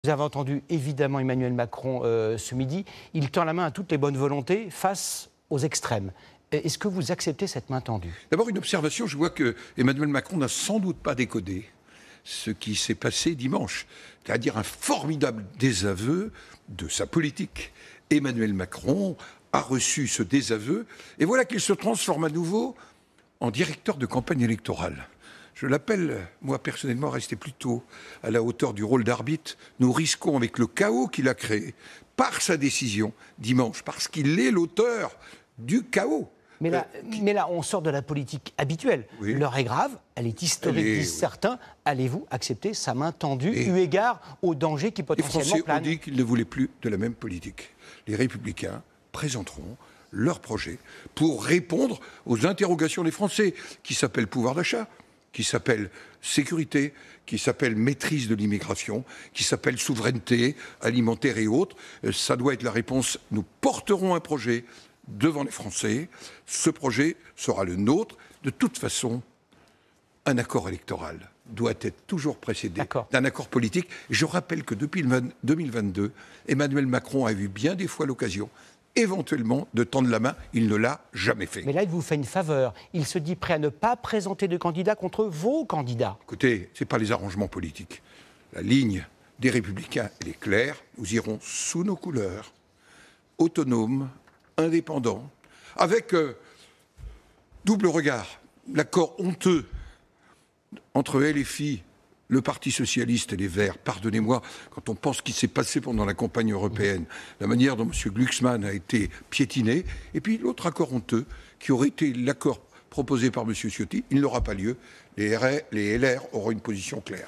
Vous avez entendu évidemment Emmanuel Macron ce midi. Il tend la main à toutes les bonnes volontés face aux extrêmes. Est-ce que vous acceptez cette main tendue? D'abord, une observation, je vois que Emmanuel Macron n'a sans doute pas décodé ce qui s'est passé dimanche, c'est-à-dire un formidable désaveu de sa politique. Emmanuel Macron a reçu ce désaveu, et voilà qu'il se transforme à nouveau en directeur de campagne électorale. Je l'appelle, moi personnellement, à rester plutôt à la hauteur du rôle d'arbitre. Nous risquons, avec le chaos qu'il a créé, par sa décision dimanche, parce qu'il est l'auteur du chaos. Mais là, on sort de la politique habituelle. Oui. L'heure est grave, elle est historique, disent certains. Allez-vous accepter sa main tendue, eu égard au danger qui potentiellement plane? Les Français plane? ont dit qu'ils ne voulaient plus de la même politique. Les Républicains présenteront leur projet pour répondre aux interrogations des Français, qui s'appellent pouvoir d'achat, qui s'appelle sécurité, qui s'appelle maîtrise de l'immigration, qui s'appelle souveraineté alimentaire et autres. Ça doit être la réponse. Nous porterons un projet devant les Français. Ce projet sera le nôtre. De toute façon, un accord électoral doit être toujours précédé d'un accord politique. Je rappelle que depuis 2022, Emmanuel Macron a eu bien des fois l'occasion éventuellement de tendre la main, il ne l'a jamais fait. Mais là, il vous fait une faveur. Il se dit prêt à ne pas présenter de candidat contre vos candidats. Écoutez, ce n'est pas les arrangements politiques. La ligne des Républicains, elle est claire. Nous irons sous nos couleurs, autonomes, indépendants, avec double regard. L'accord honteux entre LFI, le Parti socialiste et les Verts, pardonnez-moi, quand on pense ce qui s'est passé pendant la campagne européenne, la manière dont M. Glucksmann a été piétiné, et puis l'autre accord honteux, qui aurait été l'accord proposé par M. Ciotti, il n'aura pas lieu. Les LR auront une position claire.